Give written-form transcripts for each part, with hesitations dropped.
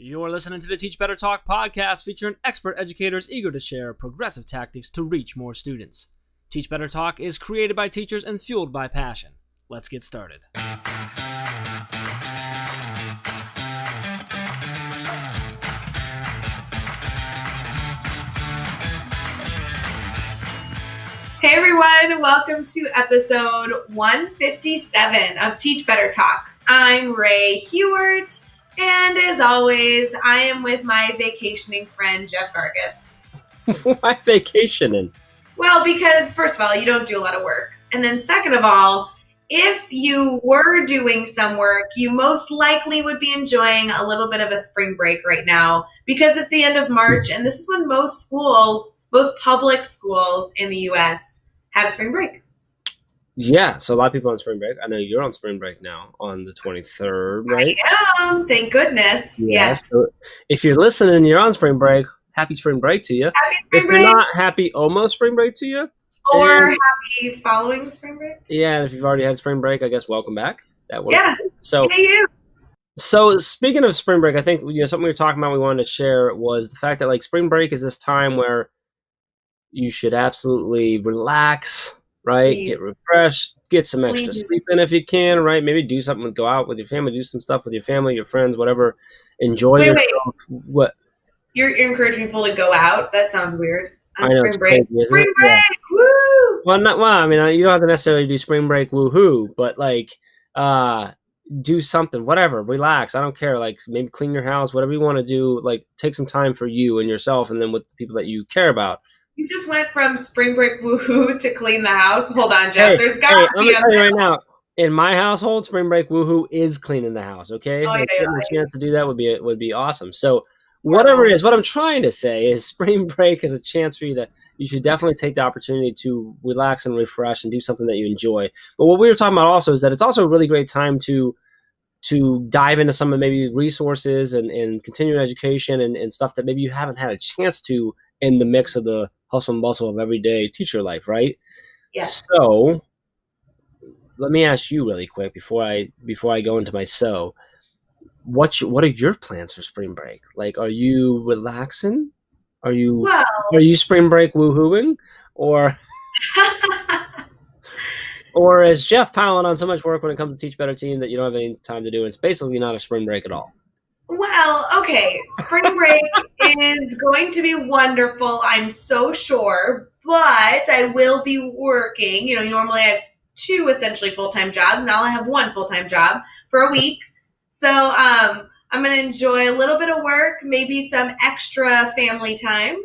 You're listening to the Teach Better Talk podcast featuring expert educators eager to share progressive tactics to reach more students. Teach Better Talk is created by teachers and fueled by passion. Let's get started. Hey everyone, welcome to episode 157 of Teach Better Talk. I'm Ray Hewart, and as always, I am with my vacationing friend, Jeff Vargas. Why vacationing? Well, because first of all, you don't do a lot of work. And then second of all, if you were doing some work, you most likely would be enjoying a little bit of a spring break right now because it's the end of March, and this is when most public schools in the U.S. have spring break. Yeah, so a lot of people on spring break. I know you're on spring break now on the 23rd, right? I am, thank goodness. Yes. So if you're listening and you're on spring break, happy spring break to you. Happy spring if break. you're not, happy almost spring break to you. Or happy following spring break. Yeah, and if you've already had spring break, I guess welcome back. That works. Yeah. So, hey, you. So speaking of spring break, I think something we were talking about we wanted to share was the fact that like spring break is this time where you should absolutely relax, right? Please. Get refreshed, get some extra Please. sleep in if you can, right? Maybe do something, go out with your family, do some stuff with your family, your friends, whatever. Enjoy yourself. What? You're encouraging people to go out? That sounds weird. I know, spring break. Crazy, spring break! Yeah. Woo! I mean, you don't have to necessarily do spring break woohoo, but like do something, whatever, relax. I don't care. Like maybe clean your house, whatever you want to do, like take some time for you and yourself and then with the people that you care about. You just went from spring break woohoo to clean the house. Hold on, Jeff. There's got to I'm be gonna tell you right now. In my household, spring break woohoo is cleaning the house. Okay, getting a chance to do that would be awesome. So whatever it is, what I'm trying to say is spring break is a chance for you should definitely take the opportunity to relax and refresh and do something that you enjoy. But what we were talking about also is that it's also a really great time to dive into some of maybe resources and continuing education and stuff that maybe you haven't had a chance to in the mix of the hustle and bustle of everyday teacher life, right? Yeah. So let me ask you really quick before I go into my what are your plans for spring break? Like, are you relaxing? Are you spring break woohooing? Or or is Jeff piling on so much work when it comes to Teach Better Team that you don't have any time to do? It's basically not a spring break at all. Well, okay. Spring break is going to be wonderful, I'm so sure, but I will be working. Normally I have 2 essentially full-time jobs. Now I have 1 full-time job for a week. So I'm going to enjoy a little bit of work, maybe some extra family time.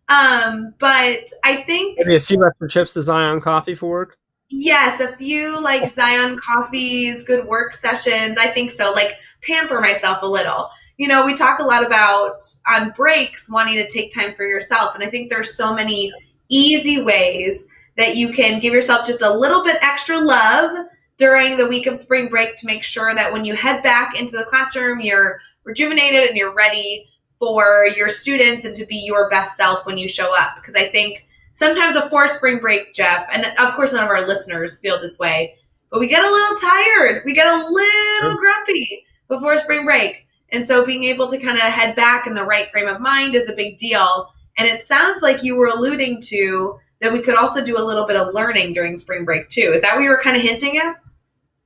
But I think maybe a few extra trips to Zion Coffee for work. Yes, a few like Zion coffees, good work sessions. I think so. Like pamper myself a little. We talk a lot about on breaks wanting to take time for yourself. And I think there's so many easy ways that you can give yourself just a little bit extra love during the week of spring break to make sure that when you head back into the classroom, you're rejuvenated and you're ready for your students and to be your best self when you show up. Because I think sometimes before spring break, Jeff, and of course none of our listeners feel this way, but we get a little tired. We get a little grumpy before spring break. And so being able to kind of head back in the right frame of mind is a big deal. And it sounds like you were alluding to that we could also do a little bit of learning during spring break too. Is that what you were kind of hinting at?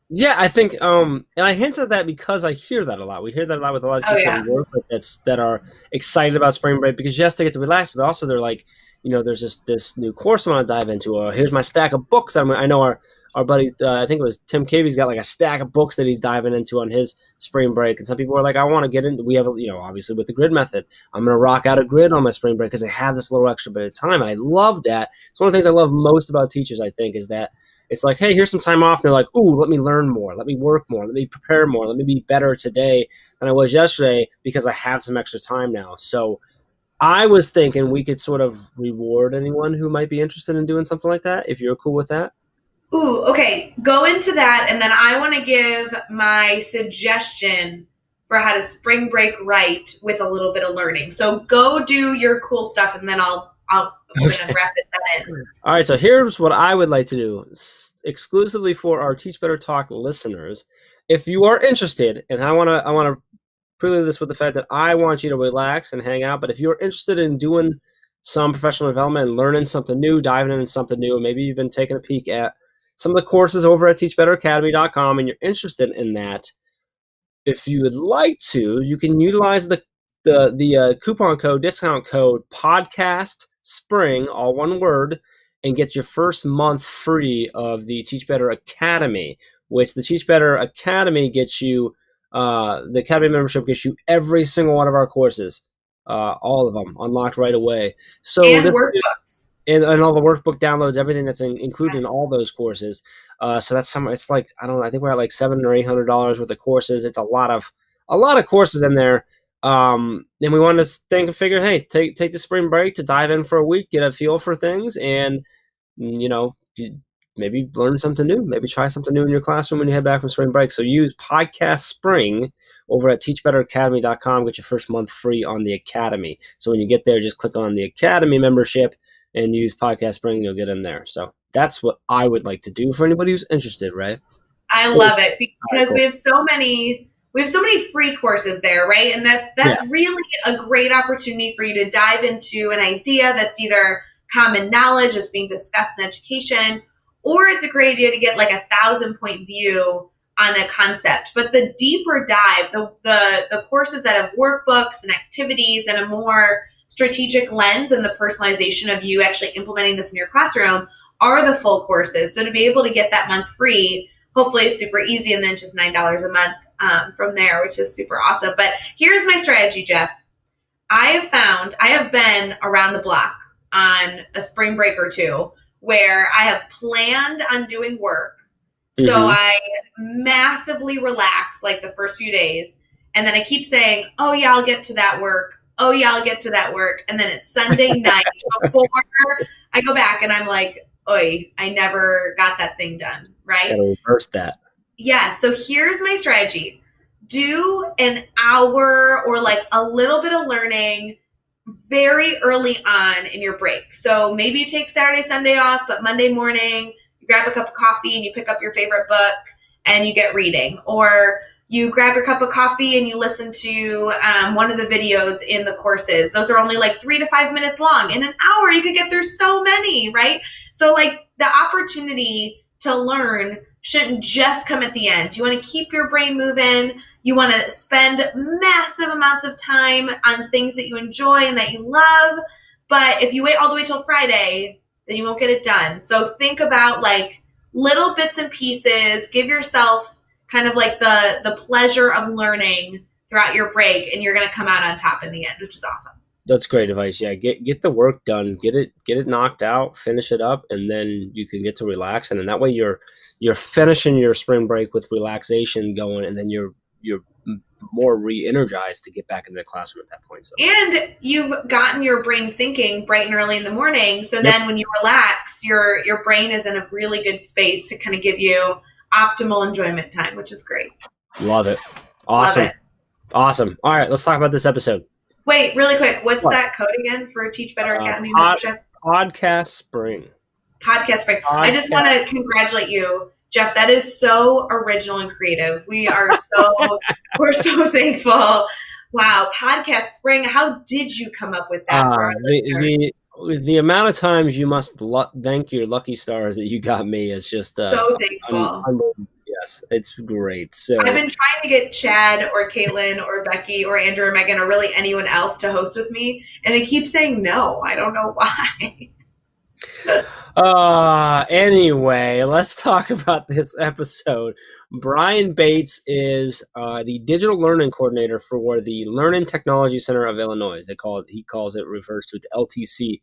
Yeah, I think, and I hint at that because I hear that a lot. We hear that a lot with a lot of teachers we work with that are excited about spring break because yes, they get to relax, but also they're like, there's this new course I want to dive into. Here's my stack of books. I know our buddy, I think it was Tim Cavy's got like a stack of books that he's diving into on his spring break. And some people are like, I want to get into, we have, obviously with the grid method, I'm going to rock out a grid on my spring break because I have this little extra bit of time. And I love that. It's one of the things I love most about teachers, I think, is that it's like, hey, here's some time off. And they're like, ooh, let me learn more. Let me work more. Let me prepare more. Let me be better today than I was yesterday because I have some extra time now. So I was thinking we could sort of reward anyone who might be interested in doing something like that, if you're cool with that. Ooh, okay. Go into that, and then I want to give my suggestion for how to spring break right with a little bit of learning. So go do your cool stuff, and then I'm going to wrap that in. All right, so here's what I would like to do, exclusively for our Teach Better Talk listeners. If you are interested, and I want to prelude this with the fact that I want you to relax and hang out. But if you're interested in doing some professional development and learning something new, diving into something new, maybe you've been taking a peek at some of the courses over at teachbetteracademy.com and you're interested in that, if you would like to, you can utilize the coupon code, discount code podcast spring, all one word, and get your first month free of the Teach Better Academy, which the Teach Better Academy gets you, the Academy membership gets you every single one of our courses, all of them unlocked right away. So and workbooks. And all the workbook downloads, everything that's included in all those courses. So that's it's like, I think we're at like $700 or $800 worth of courses. It's a lot of courses in there. And we wanted to figure, hey, take the spring break to dive in for a week, get a feel for things, and maybe learn something new, maybe try something new in your classroom when you head back from spring break. So use Podcast Spring over at teachbetteracademy.com, get your first month free on the Academy. So when you get there, just click on the Academy membership and use Podcast Spring, you'll get in there. So that's what I would like to do for anybody who's interested, right? I love it because we have so many free courses there, right? And that's really a great opportunity for you to dive into an idea that's either common knowledge that's being discussed in education, or it's a great idea to get like 1,000-point view on a concept. But the deeper dive, the courses that have workbooks and activities and a more strategic lens and the personalization of you actually implementing this in your classroom are the full courses. So to be able to get that month free, hopefully it's super easy, and then just $9 a month from there, which is super awesome. But here's my strategy, Jeff. I have been around the block on a spring break or two where I have planned on doing work. So I massively relax like the first few days. And then I keep saying, oh yeah, I'll get to that work. Oh yeah, I'll get to that work. And then it's Sunday night before I go back and I'm like, oi, I never got that thing done, right? Gotta reverse that. Yeah, so here's my strategy. Do an hour or like a little bit of learning very early on in your break. So maybe you take Saturday, Sunday off, but Monday morning, you grab a cup of coffee and you pick up your favorite book and you get reading. Or you grab your cup of coffee and you listen to one of the videos in the courses. Those are only like 3 to 5 minutes long. In an hour, you could get through so many, right? So like the opportunity to learn shouldn't just come at the end. You want to keep your brain moving. You want to spend massive amounts of time on things that you enjoy and that you love. But if you wait all the way till Friday, then you won't get it done. So think about like little bits and pieces. Give yourself kind of like the pleasure of learning throughout your break, and you're going to come out on top in the end, which is awesome. That's great advice. Yeah, get the work done, get it knocked out, finish it up, and then you can get to relax. And then that way you're finishing your spring break with relaxation going, and then you're more re-energized to get back into the classroom at that point. So. And you've gotten your brain thinking bright and early in the morning. So then when you relax, your brain is in a really good space to kind of give you optimal enjoyment time, which is great. Love it. Awesome. Love it. Awesome. All right, let's talk about this episode. Wait, really quick. What's that code again for Teach Better Academy membership? Podcast Spring. Podcast Spring. I just want to congratulate you, Jeff. That is so original and creative. We are we're so thankful. Wow, Podcast Spring. How did you come up with that? The amount of times you must thank your lucky stars that you got me is just so thankful. Yes, it's great. So I've been trying to get Chad or Caitlin or Becky or Andrew or Megan or really anyone else to host with me, and they keep saying no. I don't know why. Anyway, let's talk about this episode. Brian Bates is the digital learning coordinator for the Learning Technology Center of Illinois. Refers to it, the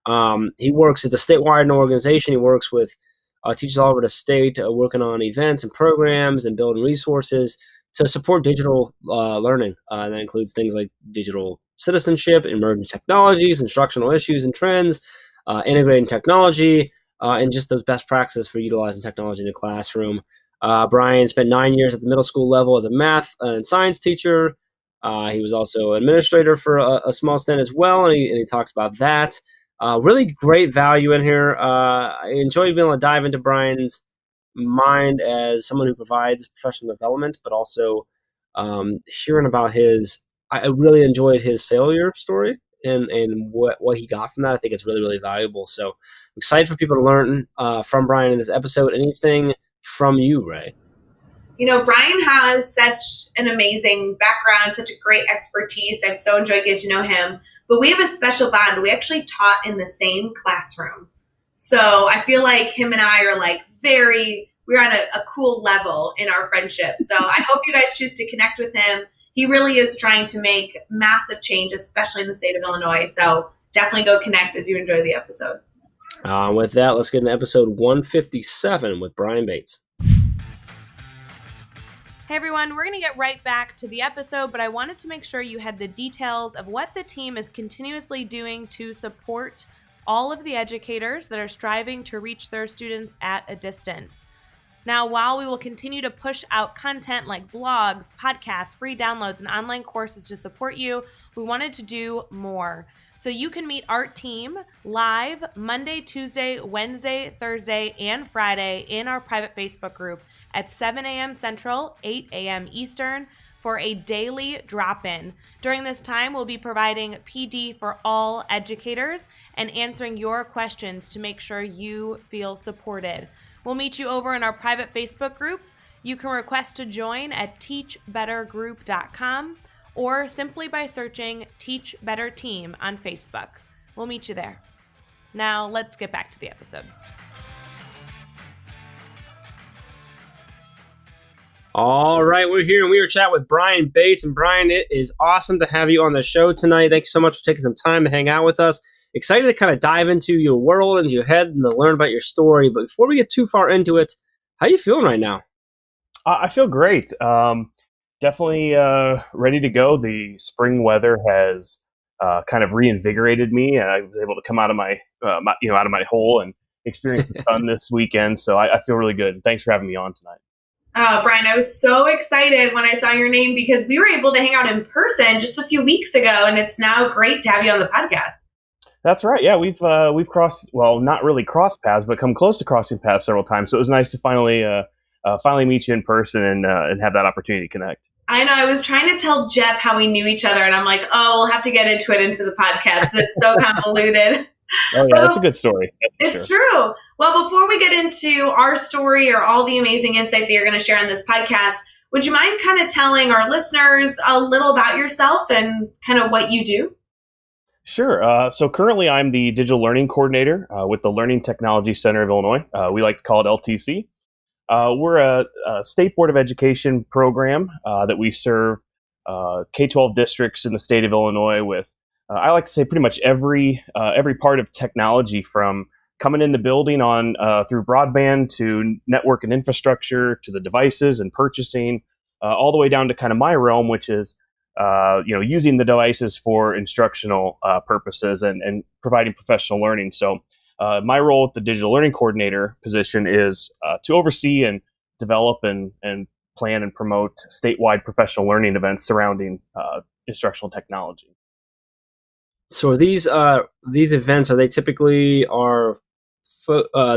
LTC. He works at the statewide organization. He works with teachers all over the state, working on events and programs and building resources to support digital learning. And that includes things like digital citizenship, emerging technologies, instructional issues and trends, integrating technology, and just those best practices for utilizing technology in the classroom. Brian spent 9 years at the middle school level as a math and science teacher. He was also administrator for a small stint as well, and he talks about that. Really great value in here. I enjoy being able to dive into Brian's mind as someone who provides professional development, but also hearing about I really enjoyed his failure story and what he got from that. I think it's really, really valuable. So I'm excited for people to learn from Brian in this episode. Anything from you, Ray? Brian has such an amazing background, such a great expertise. I've so enjoyed getting to know him. But we have a special bond. We actually taught in the same classroom. So I feel like him and I are we're on a cool level in our friendship. So I hope you guys choose to connect with him. He really is trying to make massive change, especially in the state of Illinois. So definitely go connect as you enjoy the episode. With that, let's get into episode 157 with Brian Bates. Hey everyone, we're going to get right back to the episode, but I wanted to make sure you had the details of what the team is continuously doing to support all of the educators that are striving to reach their students at a distance. Now, while we will continue to push out content like blogs, podcasts, free downloads, and online courses to support you, we wanted to do more. So you can meet our team live Monday, Tuesday, Wednesday, Thursday, and Friday in our private Facebook group at 7 a.m. Central, 8 a.m. Eastern for a daily drop-in. During this time, we'll be providing PD for all educators and answering your questions to make sure you feel supported. We'll meet you over in our private Facebook group. You can request to join at teachbettergroup.com or simply by searching Teach Better Team on Facebook. We'll meet you there. Now, let's get back to the episode. All right, we're here and we are chatting with Brian Bates. And Brian, it is awesome to have you on the show tonight. Thank you so much for taking some time to hang out with us. Excited to kind of dive into your world, into your head, and to learn about your story. But before we get too far into it, how are you feeling right now? I feel great. Definitely ready to go. The spring weather has kind of reinvigorated me, and I was able to come out of my out of my hole and experience the sun this weekend. So I feel really good. Thanks for having me on tonight. Brian, I was so excited when I saw your name because we were able to hang out in person just a few weeks ago, and it's now great to have you on the podcast. That's right. Yeah, we've crossed, well, not really crossed paths, but come close to crossing paths several times. So it was nice to finally meet you in person and have that opportunity to connect. I know. I was trying to tell Jeff how we knew each other, and I'm like, we'll have to get into the podcast. It's so convoluted. Oh, yeah, that's a good story. It's true. Well, before we get into our story or all the amazing insight that you're going to share on this podcast, would you mind kind of telling our listeners a little about yourself and kind of what you do? Sure. So currently I'm the digital learning coordinator with the Learning Technology Center of Illinois. We like to call it LTC. We're a state board of education program that we serve K-12 districts in the state of Illinois with, I like to say, pretty much every part of technology, from coming in the building on through broadband to network and infrastructure to the devices and purchasing, all the way down to kind of my realm, which is using the devices for instructional purposes and providing professional learning. So my role with the digital learning coordinator position is to oversee and develop and plan and promote statewide professional learning events surrounding instructional technology. So these events, are they typically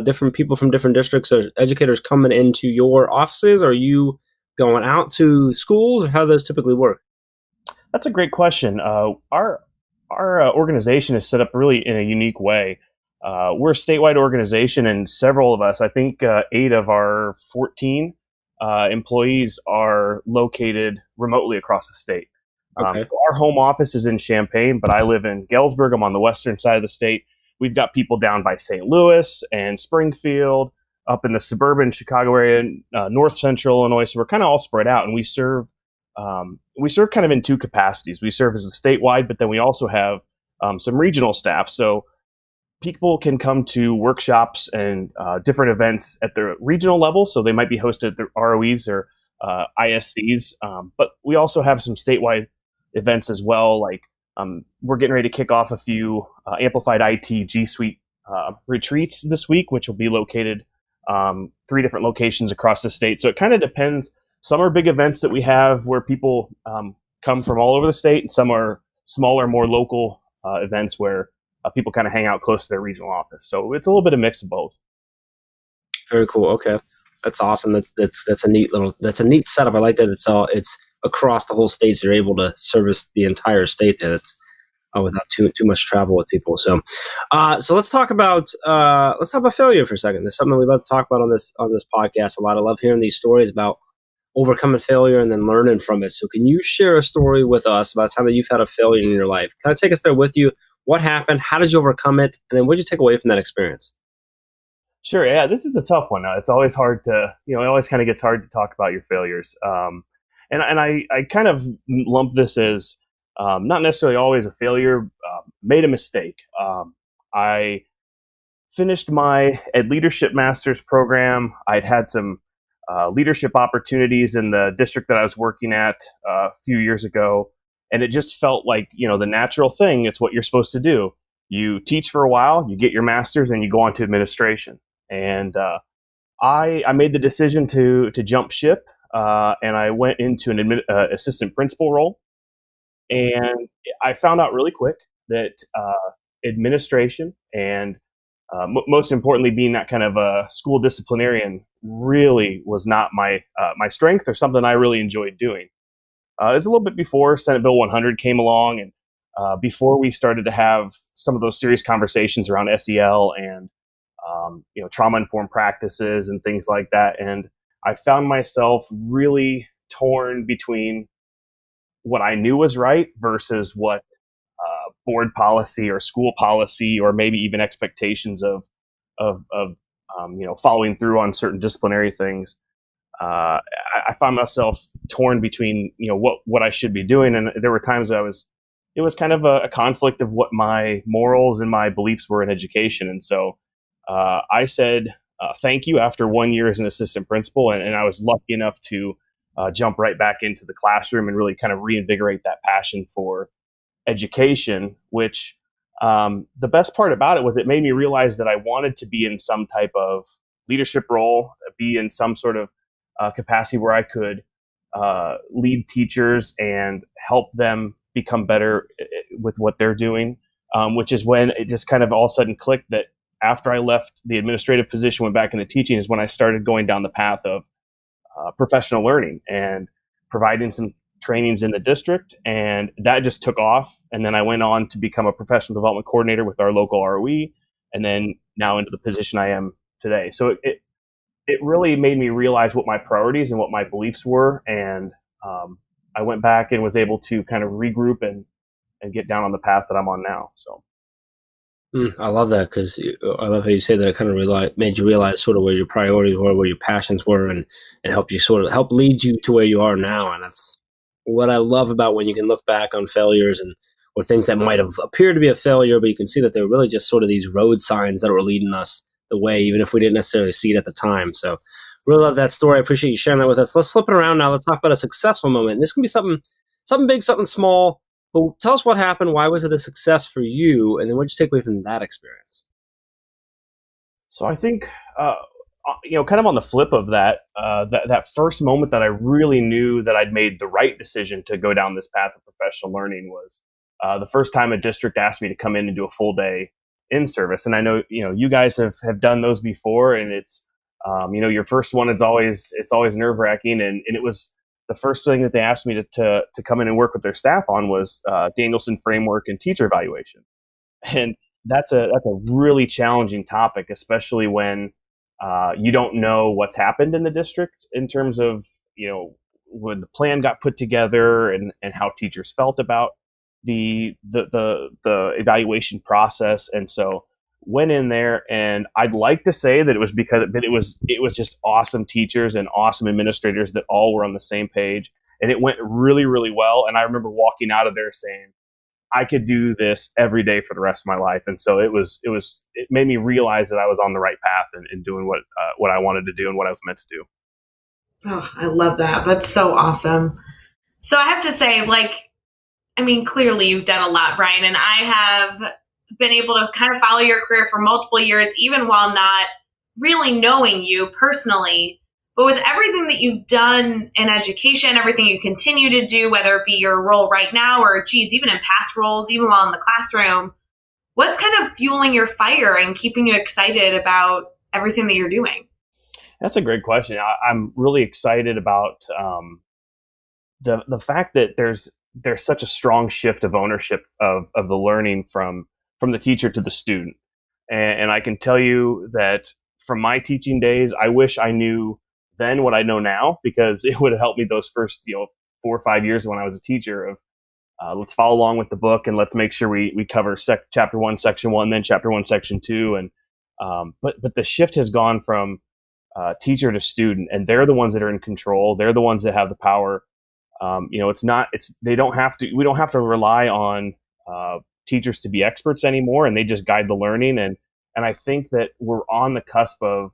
different people from different districts or educators coming into your offices? Or are you going out to schools, or how do those typically work? That's a great question. Our organization is set up really in a unique way. We're a statewide organization, and several of us, I think 8 of our 14 employees are located remotely across the state. Okay. So our home office is in Champaign, but I live in Galesburg. I'm on the western side of the state. We've got people down by St. Louis and Springfield, up in the suburban Chicago area, north central Illinois. So we're kind of all spread out, and we serve kind of in 2 capacities. We serve as a statewide, but then we also have some regional staff. So people can come to workshops and different events at the regional level. So they might be hosted at the ROEs or ISCs. But we also have some statewide events as well. Like we're getting ready to kick off a few Amplified IT G Suite retreats this week, which will be located 3 different locations across the state. So it kind of depends. Some are big events that we have where people come from all over the state, and some are smaller, more local events where people kind of hang out close to their regional office. So it's a little bit of mix of both. Very cool. Okay, that's awesome. That's a neat setup. I like that it's across the whole state, so you're able to service the entire state there. That's without too much travel with people. So, so let's talk about failure for a second. There's something we love to talk about on this podcast a lot. I love hearing these stories about overcoming failure and then learning from it. So can you share a story with us about a time that you've had a failure in your life? Kind of take us there with you. What happened? How did you overcome it? And then what did you take away from that experience? Sure. Yeah, this is a tough one. It's always hard to, it always kind of gets hard to talk about your failures. And I kind of lump this as not necessarily always a failure, made a mistake. I finished my Ed Leadership Master's program. I'd had some leadership opportunities in the district that I was working at a few years ago. And it just felt like, the natural thing. It's what you're supposed to do. You teach for a while, you get your master's, and you go on to administration. And I made the decision to jump ship, and I went into an assistant principal role. And I found out really quick that administration and most importantly, being that kind of a school disciplinarian really was not my strength or something I really enjoyed doing. It was a little bit before Senate Bill 100 came along, and before we started to have some of those serious conversations around SEL and trauma-informed practices and things like that. And I found myself really torn between what I knew was right versus what board policy or school policy or maybe even expectations of following through on certain disciplinary things. I found myself torn between what I should be doing, and there were times it was kind of a conflict of what my morals and my beliefs were in education. And so I said thank you after 1 year as an assistant principal, and I was lucky enough to jump right back into the classroom and really kind of reinvigorate that passion for education, which the best part about it was it made me realize that I wanted to be in some type of leadership role, be in some sort of capacity where I could lead teachers and help them become better with what they're doing, which is when it just kind of all of a sudden clicked that after I left the administrative position, went back into teaching, is when I started going down the path of professional learning and providing some trainings in the district, and that just took off. And then I went on to become a professional development coordinator with our local ROE, and then now into the position I am today. So it really made me realize what my priorities and what my beliefs were, and I went back and was able to kind of regroup and get down on the path that I'm on now. So I love that, because I love how you say that it kind of made you realize sort of where your priorities were, where your passions were, and help lead you to where you are now. And that's what I love about when you can look back on failures or things that might have appeared to be a failure, but you can see that they were really just sort of these road signs that were leading us the way, even if we didn't necessarily see it at the time. So really love that story. I appreciate you sharing that with us. Let's flip it around now. Let's talk about a successful moment. And this can be something big, something small, but tell us what happened. Why was it a success for you? And then what did you take away from that experience? So I think, kind of on the flip of that, that first moment that I really knew that I'd made the right decision to go down this path of professional learning was the first time a district asked me to come in and do a full day in service. And I know, you guys have done those before, and it's, your first one, it's always nerve wracking. And it was the first thing that they asked me to come in and work with their staff on was Danielson framework and teacher evaluation. And that's a really challenging topic, especially when you don't know what's happened in the district in terms of, when the plan got put together and how teachers felt about the evaluation process. And so went in there, and I'd like to say that it was because it was just awesome teachers and awesome administrators that all were on the same page, and it went really, really well. And I remember walking out of there saying, I could do this every day for the rest of my life. And so it made me realize that I was on the right path and doing what I wanted to do and what I was meant to do. Oh, I love that. That's so awesome. So I have to say, clearly you've done a lot, Brian, and I have been able to kind of follow your career for multiple years, even while not really knowing you personally. But with everything that you've done in education, everything you continue to do, whether it be your role right now or, even in past roles, even while in the classroom, what's kind of fueling your fire and keeping you excited about everything that you're doing? That's a great question. I'm really excited about the fact that there's such a strong shift of ownership of the learning from the teacher to the student. And I can tell you that from my teaching days, I wish I knew then what I know now, because it would have helped me those first 4 or 5 years when I was a teacher of let's follow along with the book and let's make sure we cover chapter 1, section 1, then chapter 1, section 2. And but the shift has gone from teacher to student, and they're the ones that are in control. They're the ones that have the power. They don't have to. We don't have to rely on teachers to be experts anymore, and they just guide the learning. And I think that we're on the cusp of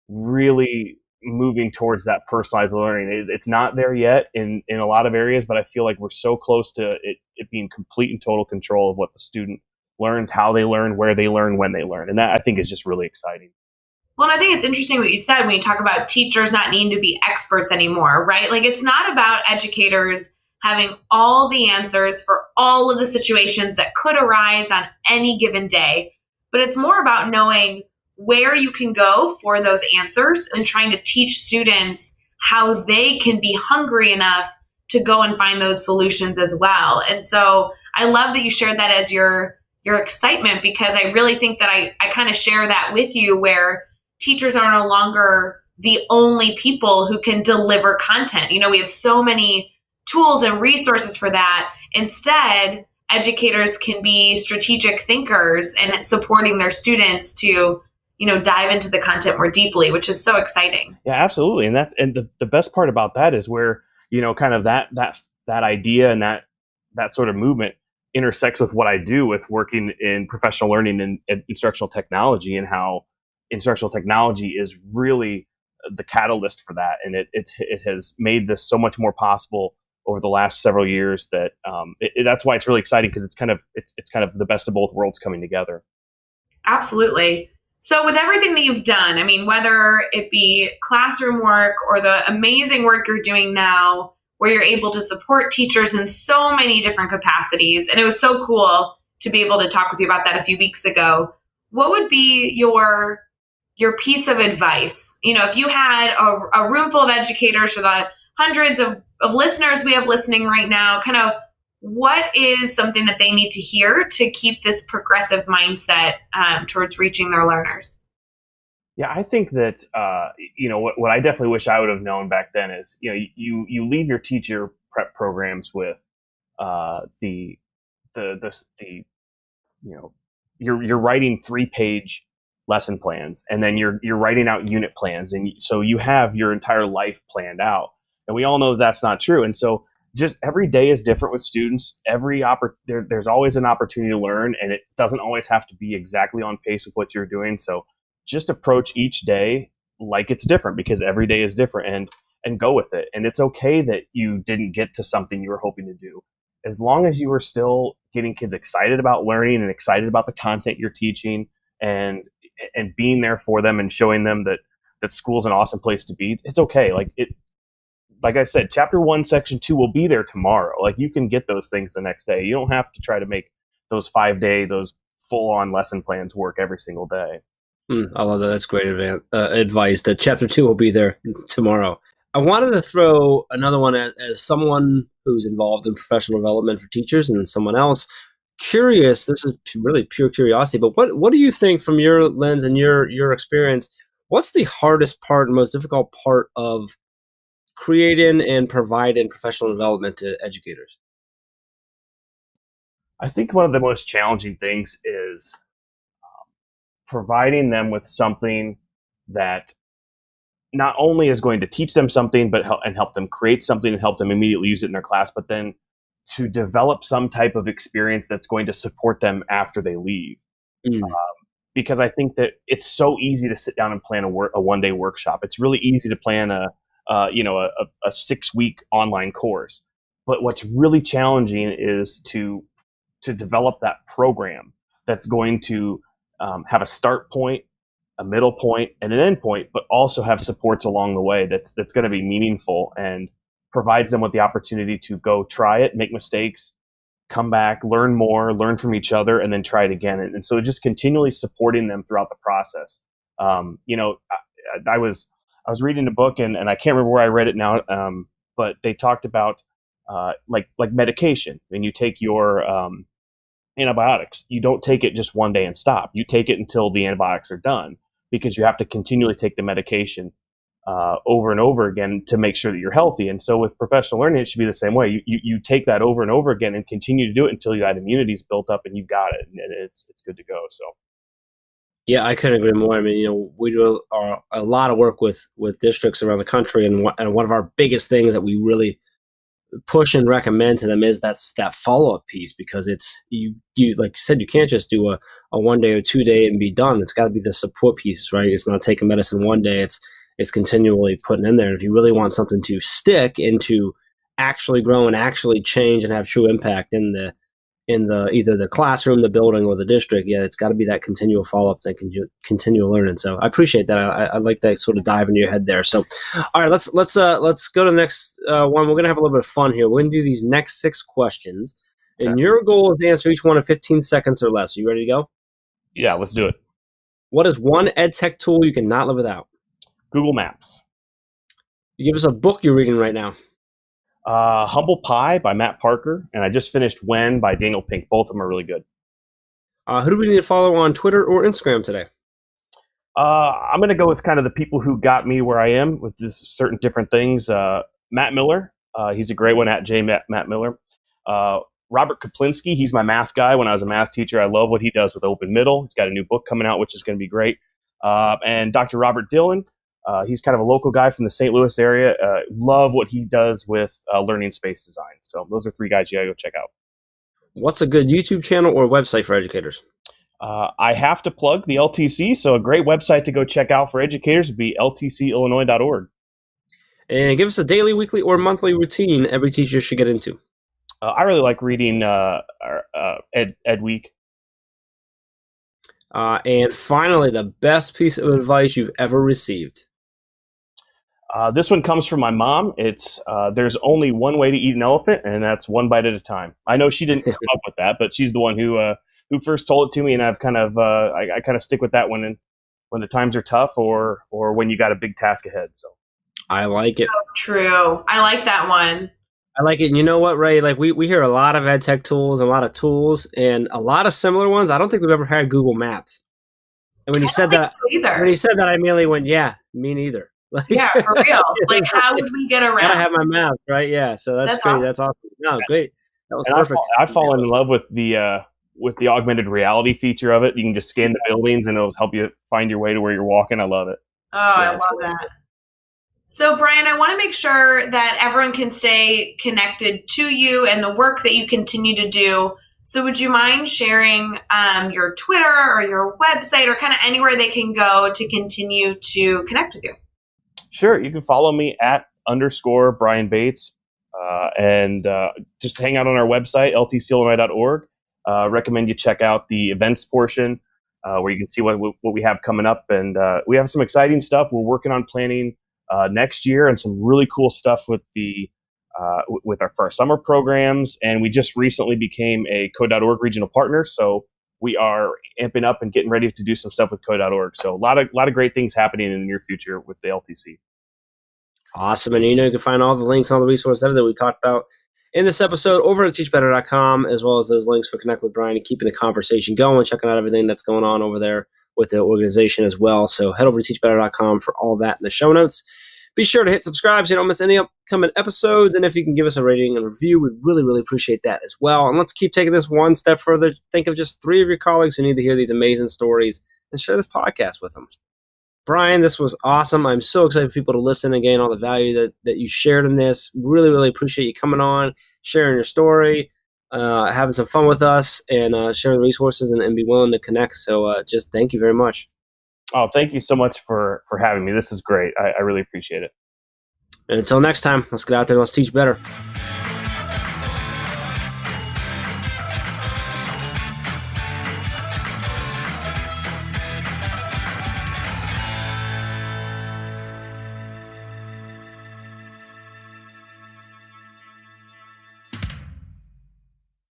really moving towards that personalized learning. It's not there yet in a lot of areas, but I feel like we're so close to it being complete and total control of what the student learns, how they learn, where they learn, when they learn. And that, I think, is just really exciting. Well, and I think it's interesting what you said when you talk about teachers not needing to be experts anymore, right? Like, it's not about educators having all the answers for all of the situations that could arise on any given day, but it's more about knowing where you can go for those answers and trying to teach students how they can be hungry enough to go and find those solutions as well. And so I love that you shared that as your excitement, because I really think that I kind of share that with you, where teachers are no longer the only people who can deliver content. We have so many tools and resources for that. Instead, educators can be strategic thinkers and supporting their students to dive into the content more deeply, which is so exciting. Yeah, absolutely. And the best part about that is where, kind of that idea and that sort of movement intersects with what I do with working in professional learning and instructional technology, and how instructional technology is really the catalyst for that. And it has made this so much more possible over the last several years that that's why it's really exciting, because it's kind of the best of both worlds coming together. Absolutely. So with everything that you've done, I mean, whether it be classroom work or the amazing work you're doing now, where you're able to support teachers in so many different capacities, and it was so cool to be able to talk with you about that a few weeks ago, what would be your piece of advice? If you had a room full of educators, for the hundreds of listeners we have listening right now, kind of what is something that they need to hear to keep this progressive mindset towards reaching their learners? Yeah, I think that what I definitely wish I would have known back then is you leave your teacher prep programs with you're writing 3-page lesson plans, and then you're writing out unit plans, and so you have your entire life planned out. And we all know that's not true. And so just every day is different with students. There's always an opportunity to learn, and it doesn't always have to be exactly on pace with what you're doing. So just approach each day like it's different, because every day is different, and go with it. And it's okay that you didn't get to something you were hoping to do. As long as you are still getting kids excited about learning and excited about the content you're teaching, and being there for them and showing them that school's an awesome place to be, it's okay. Like I said, chapter 1, section 2 will be there tomorrow. Like, you can get those things the next day. You don't have to try to make those 5-day, those full-on lesson plans work every single day. I love that. That's great advice. That chapter 2 will be there tomorrow. I wanted to throw another one as someone who's involved in professional development for teachers, and someone else curious. This is really pure curiosity, but what do you think, from your lens and your experience, what's the hardest part and most difficult part of creating and providing professional development to educators? I think one of the most challenging things is providing them with something that not only is going to teach them something, but help them create something and help them immediately use it in their class, but then to develop some type of experience that's going to support them after they leave. Because I think that it's so easy to sit down and plan a 1-day workshop. It's really easy to plan a 6-week online course. But what's really challenging is to develop that program that's going to have a start point, a middle point, and an end point, but also have supports along the way that's going to be meaningful and provides them with the opportunity to go try it, make mistakes, come back, learn more, learn from each other, and then try it again. And so just continually supporting them throughout the process. I was reading a book, and I can't remember where I read it now, but they talked about like medication. When you take your antibiotics, you don't take it just one day and stop. You take it until the antibiotics are done, because you have to continually take the medication over and over again to make sure that you're healthy. And so with professional learning, it should be the same way. You take that over and over again and continue to do it until that immunity is built up and you've got it, and it's good to go. So. Yeah, I couldn't agree more. I mean, we do a lot of work with districts around the country, and one of our biggest things that we really push and recommend to them is that follow-up piece, because it's you like you said, you can't just do a 1 day or 2 day and be done. It's got to be the support pieces, right? It's not taking medicine one day. It's continually putting in there. And if you really want something to stick and to actually grow and actually change and have true impact in the either the classroom, the building, or the district, it's got to be that continual follow-up, that continual learning. So I appreciate that. I like that sort of dive into your head there. So, all right, let's go to the next one. We're gonna have a little bit of fun here. We're gonna do these next 6 questions, and your goal is to answer each one in 15 seconds or less. Are you ready to go? Yeah, let's do it. What is one ed tech tool you cannot live without? Google Maps. You give us a book you're reading right now. Humble Pie by Matt Parker, and I just finished When by Daniel Pink. Both of them are really good. Who do we need to follow on Twitter or Instagram today? I'm going to go with kind of the people who got me where I am with this certain different things. Matt Miller, he's a great one, at Matt Miller. Robert Kaplinski, he's my math guy. When I was a math teacher, I love what he does with Open Middle. He's got a new book coming out, which is going to be great. And Dr. Robert Dillon. He's kind of a local guy from the St. Louis area. Love what he does with learning space design. So those are 3 guys you gotta go check out. What's a good YouTube channel or website for educators? I have to plug the LTC, so a great website to go check out for educators would be ltcillinois.org. And give us a daily, weekly, or monthly routine every teacher should get into. I really like reading Ed Week. And finally, the best piece of advice you've ever received. This one comes from my mom. It's there's only one way to eat an elephant, and that's one bite at a time. I know she didn't come up with that, but she's the one who first told it to me, and I've kind of I kind of stick with that when the times are tough or when you got a big task ahead. So I like it. So true. I like that one. I like it. And you know what, Ray? Like we hear a lot of ed tech tools, and a lot of tools, and a lot of similar ones. I don't think we've ever had Google Maps. And when you said that, I immediately went, "Yeah, me neither." Like, yeah, for real. Like, how would we get around? Gotta have my map, right? Yeah. So that's great. Awesome. That's awesome. No, great. That was perfect. I've fallen in love with the augmented reality feature of it. You can just scan the buildings, and it'll help you find your way to where you're walking. I love it. Oh, yeah, I love that. So, Brian, I want to make sure that everyone can stay connected to you and the work that you continue to do. So would you mind sharing your Twitter or your website or kind of anywhere they can go to continue to connect with you? Sure. You can follow me at _Brian Bates and just hang out on our website, ltcillinois.org. Recommend you check out the events portion where you can see what we have coming up. And we have some exciting stuff. We're working on planning next year and some really cool stuff with our summer programs. And we just recently became a Code.org regional partner. So we are amping up and getting ready to do some stuff with Code.org. So a lot of great things happening in the near future with the LTC. Awesome. And you can find all the links, all the resources, everything we talked about in this episode over at teachbetter.com, as well as those links for Connect with Brian and keeping the conversation going, checking out everything that's going on over there with the organization as well. So head over to teachbetter.com for all that in the show notes. Be sure to hit subscribe so you don't miss any upcoming episodes. And if you can give us a rating and review, we'd really, really appreciate that as well. And let's keep taking this one step further. Think of just 3 of your colleagues who need to hear these amazing stories and share this podcast with them. Brian, this was awesome. I'm so excited for people to listen and gain all the value that you shared in this. Really, really appreciate you coming on, sharing your story, having some fun with us, and sharing resources and be willing to connect. So just thank you very much. Oh, thank you so much for having me. This is great. I really appreciate it. And until next time, let's get out there and let's teach better.